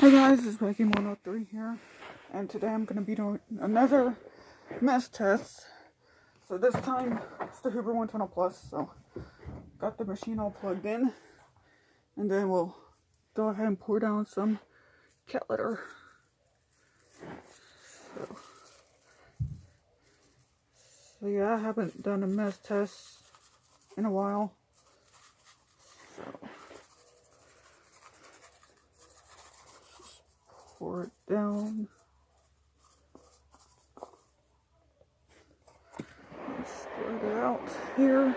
Hey guys, it's Becky103 here, and today I'm going to be doing another mesh test. So this time it's the Hoover windtunnel plus, so got the machine all plugged in, and then we'll go ahead and pour down some cat litter. So yeah, I haven't done a mesh test in a while, so pour it down. Spread it out here.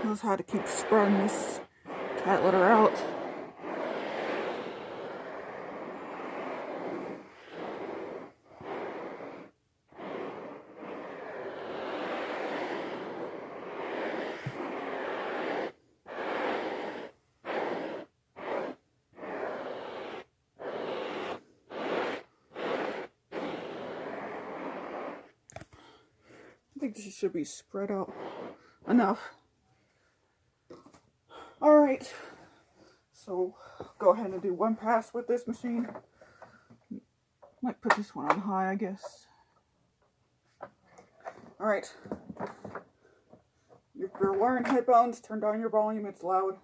Knows how to keep spreading this cat litter out. I think this should be spread out enough. Alright, so go ahead and do one pass with this machine. Might put this one on high, I guess. Alright, if you're wearing headphones, turn down your volume, it's loud.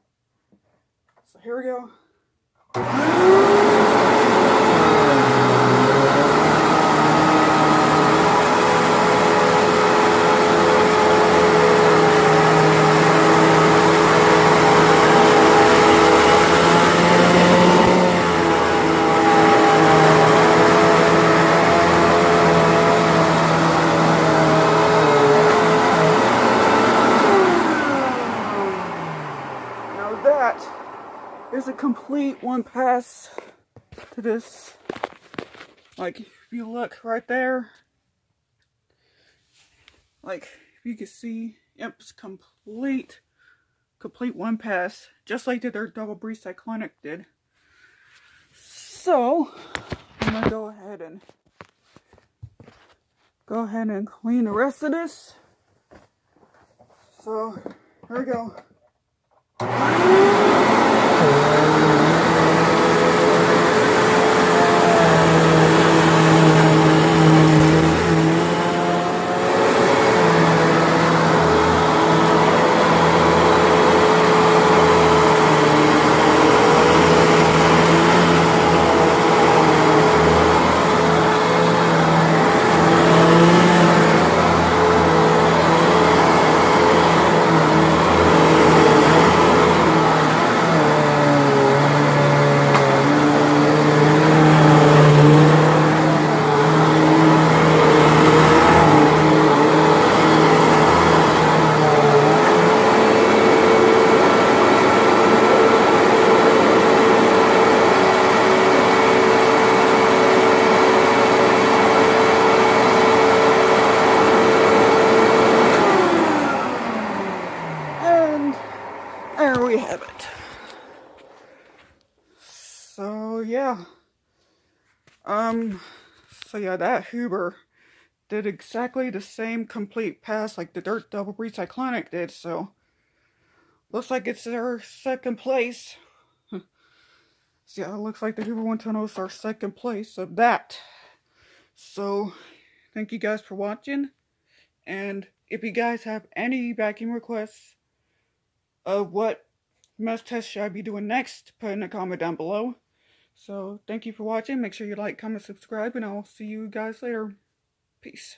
So here we go. That is a complete one pass to this. Like, if you look right there, like, if you can see, yep, it's complete one pass, just like the Dirt Double Breeze Cyclonic did. So, I'm gonna go ahead and clean the rest of this. So, here we go. There we have it. So yeah. That Hoover did exactly the same complete pass like the Dirt Double Breeze Cyclonic did, so looks like it's their second place. So yeah, it looks like the Hoover windtunnel is our second place of that. So thank you guys for watching, and if you guys have any vacuum requests of what mesh test should I be doing next, put in a comment down below. So thank you for watching. Make sure you like, comment, subscribe, and I'll see you guys later. Peace.